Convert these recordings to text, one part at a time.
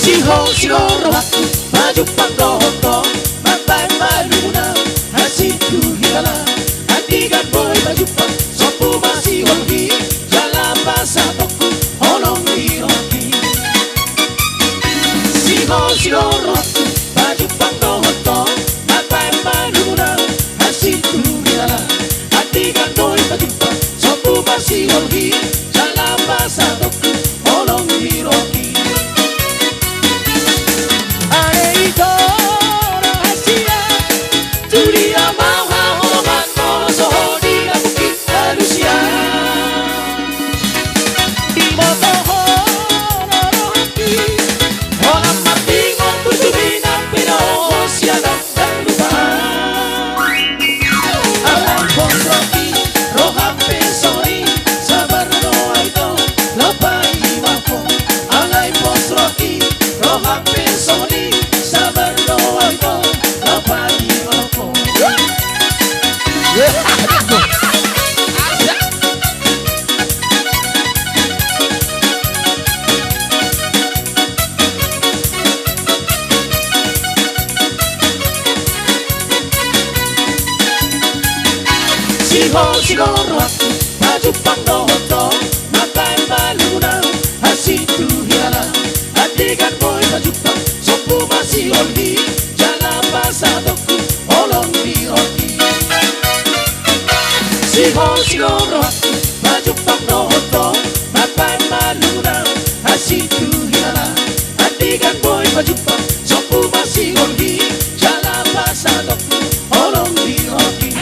Siguro aku maju panggoto Mapai maluna Hasitu hilala Hatikan boy maju pang Sopo masih wangi Jalan pasatoku Holong hiroki Siguro aku maju panggoto Mapai maluna Hasitu hilala Hatikan boy maju pang Sopo masih wangi Jalan pasatoku Holong hiroki Siguro aku maju panggoto Makai maluna Hasitu hilala Hatikan boy maju pang Sopo masih wangi Jalan pasatoku Holong hiroki Siguro aku maju panggoto Makai maluna Hasitu hilala Hatikan boy maju pang Sopo masih wangi Jalan pasatoku Holong hiroki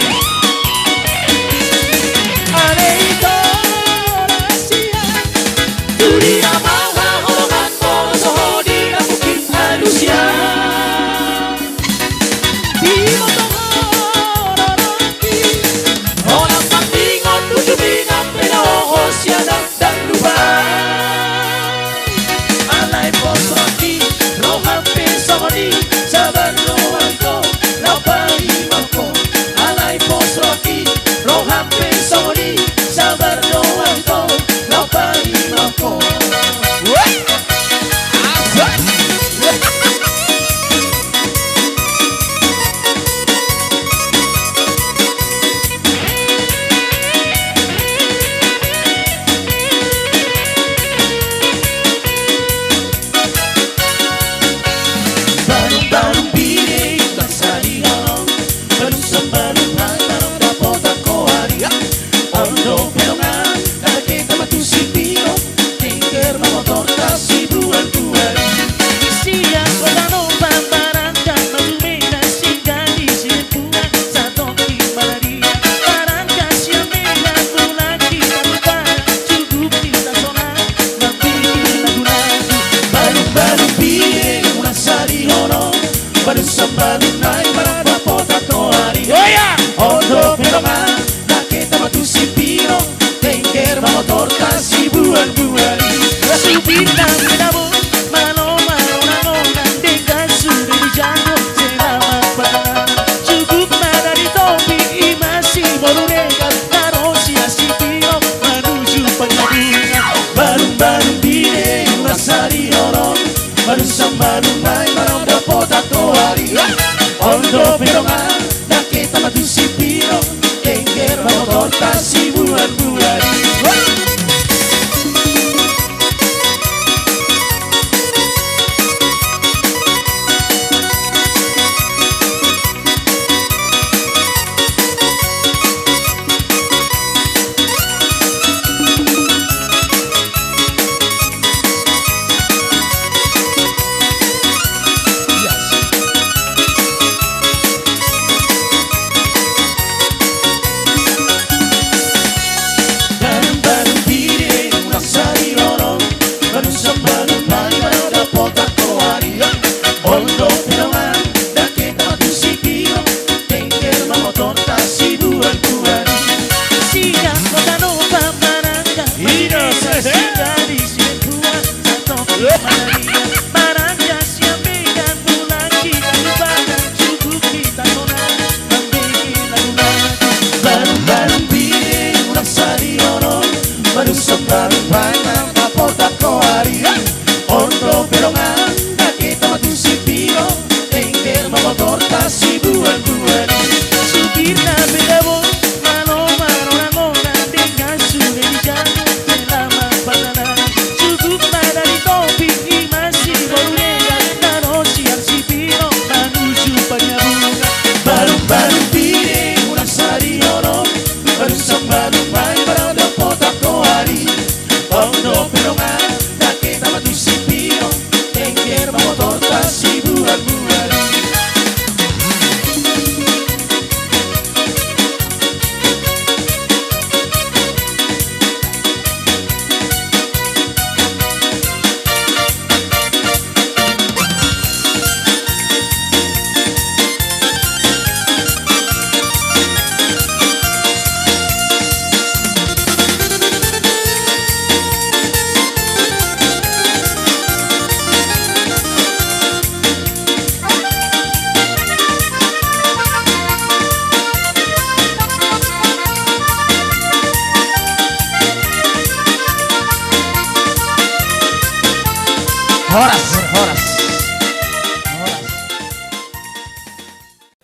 Horas.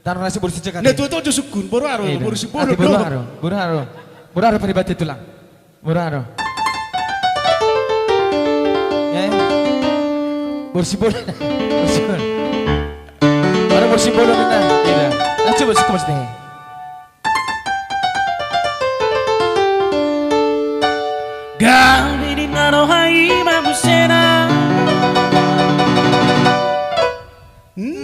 Taruh nasi bersih cekan. Nah tuh aja sukun, baru aro, baru si bolo. Baru aro peribadi tulang. Baru aro. Ya. Bersih bolo. Baru bersih bolo nana. Iya. Coba sih mesti. Gabi di narohai mabusena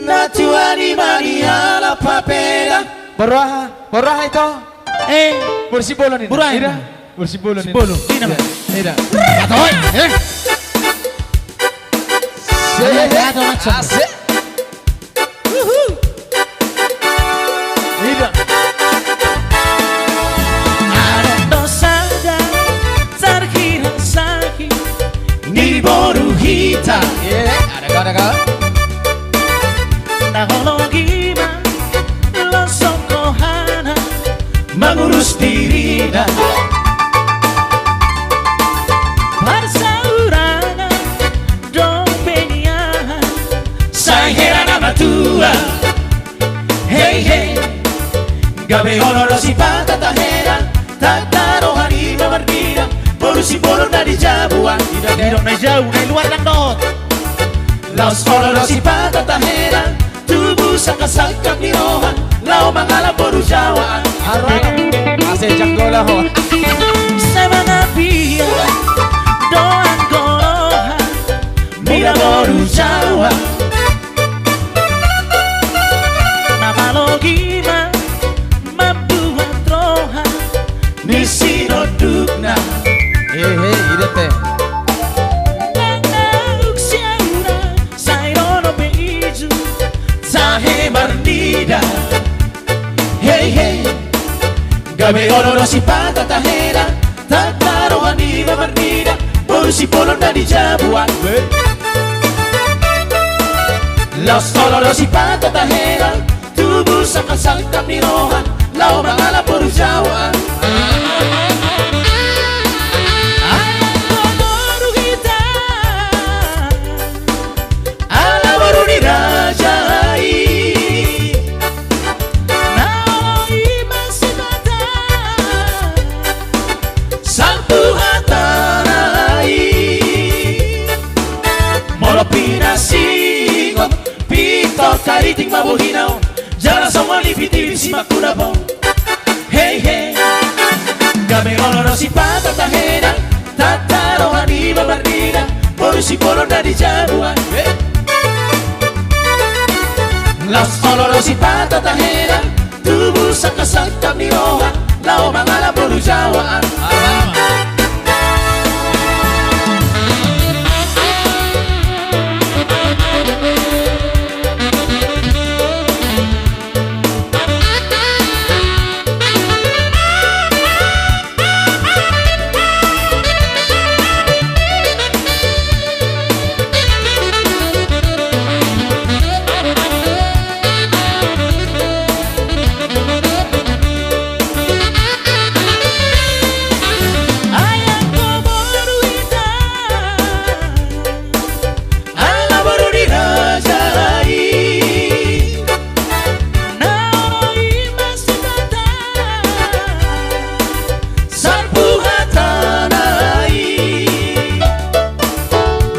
Natuani Maria la papera. Boroha itu. Bersih bolo nih. Boroha. Ida. Bersih bolo nih. Bolo. Ini mah. Ida. Katoy, Kado macam. Asik. Ida. Ada dosa dan terkira sakit Ni boru hita. Ada kau. Nahologiman lo sokohana Mengurus diri dah. Parsaurana dombeniahan Sai heran ama tua. Hey. Gabe honoro si pata tahera. Tataro hari mawardira. Boru si bolo na di jabuan. Tidak na jauh na luar landot Los honoro si pata tahera. Tubuh sakasakap ni rohan. Lau mangala boru jawaan. Masih janggola ho. sa mga biya doan gorohan Mira boru jawa. Namalogiman mabuhat rohan Ni sinodugna. Ida teh. Nangauk siyaura sa irono beiju Sahe marnida. Hey. Gabe honoro si pata tahera. Tataro haniba marnida. Boru si polo na di jabuan. Los honoro si pata tahera. Tubuh sakasangkap ni rohan. Lau mangala boru jawaan. Ayang kodoru kita Ala boru ni rajai. Naoloi masibata Sampu hatarai. Molo pinasingot. Pito kariting mabuhinaw. Jara sama lipiti si makunabong. Hey. Gabe honoro si pata tahera. Tataro haniba marnida. Boru si bolo na di jabuan. Los honoro si pata tahera. Tubuh sakasangkap ni rohan. Lau mangala boru jawaan. Ayang kodoru kita Ala boru ni rajai. Naoloi masibata Sampu hatanai.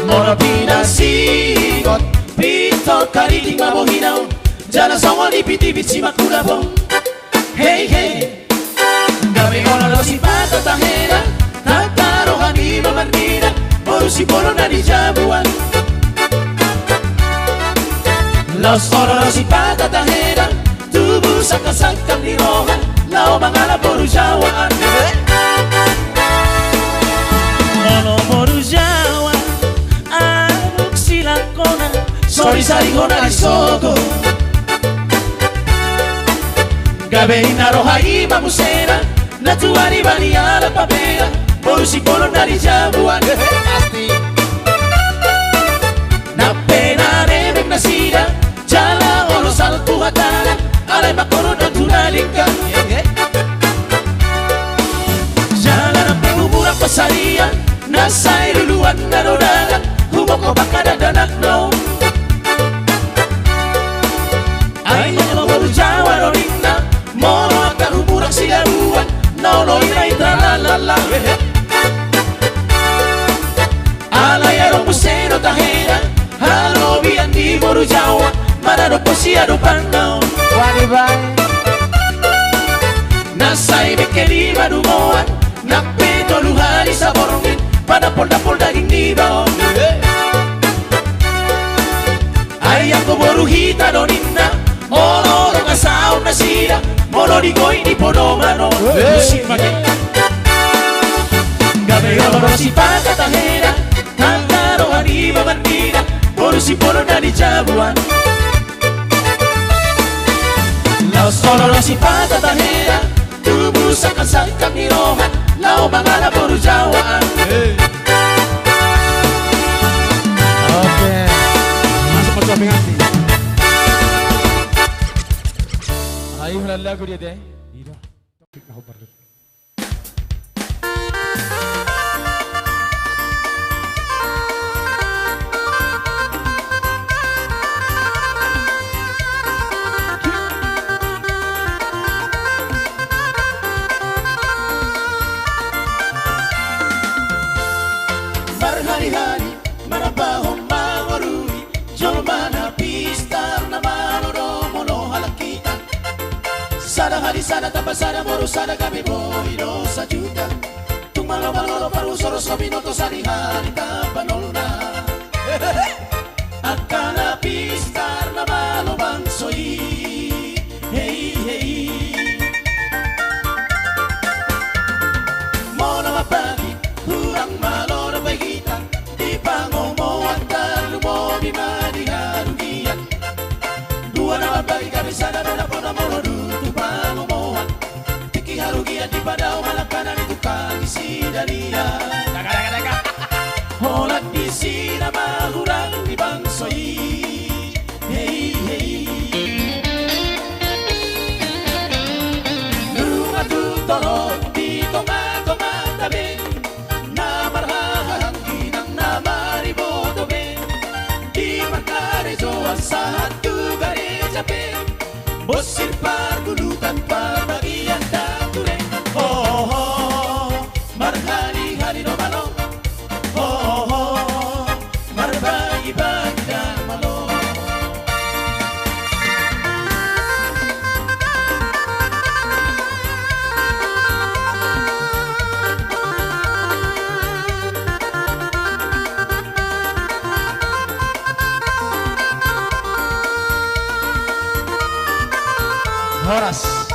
Moro pinasingot. Pito kariting mabuhinaw. Jala sama lipiti-bit si makunabong. Hey. Gabi honoro si pata tahera. Tataro haniba marnida. Boru si bolo na di jabuan. Los honoro si pata tahera. Tubuh sakasangkap ni rohan. Lau mangala boru jawaan. Mono Jawa anuk silakona Sorry sarigona di sogo. Gabe inarohai mamusena. Natuani bania la papera. Boru si bolo na di jabuan. Pasti. Na pena rebek na sida. Jala olo salpu hatana. Alay makoro na tunalingka. Jala na pemumura pasarian. Nasay luluan na rodagan. Humoko baka dadana Ado posi ado panau Wadibai Nasay bekeli madumoan Nakpeto luhali sa borongin Pada polda-polda daging nibaw Ay ako boruhita doninna Olo kasaon na sila Molo di koy di podomano Musik makin. Gabi oro si pagkatahera Hangaro ani babandina Boru si polo na di jabuan Laos oro si pagkatahera Tubuh sa kasangkang nirohan Lao mangala boru jawaan Oke Masuk ke samping hati. Ayo lagu dia deh Iya. Topik na hobar. Berhari-hari manabahong mangorui Jolo mana pistar na maloro mono halakitan Sada hari sada tapasada moro sada kami boiro sa juta Tung malo-malo parusoros kabinoto sa hari tapanolna Akana pistar na malo bangsoi Hey hey Mono mapagi hurang malo na bagita Di pangomoan talumobi madiharugian Dua na mapagi kami sana na pona mono dutu pangomoan Tiki harugian di padao malakanan itu kagi sidalia Holat di sina mahurang di bangsoi Hey hey Lunga tutoro di tonga-tonga tabi Na marhaharang ginang na maribodobe Di markarezo ang sahat tugari jape Bosir pargulutan pamagian dature Oh oh oh Marhali-hali no malo Oh oh oh Marbagi-bagi dan malo Horas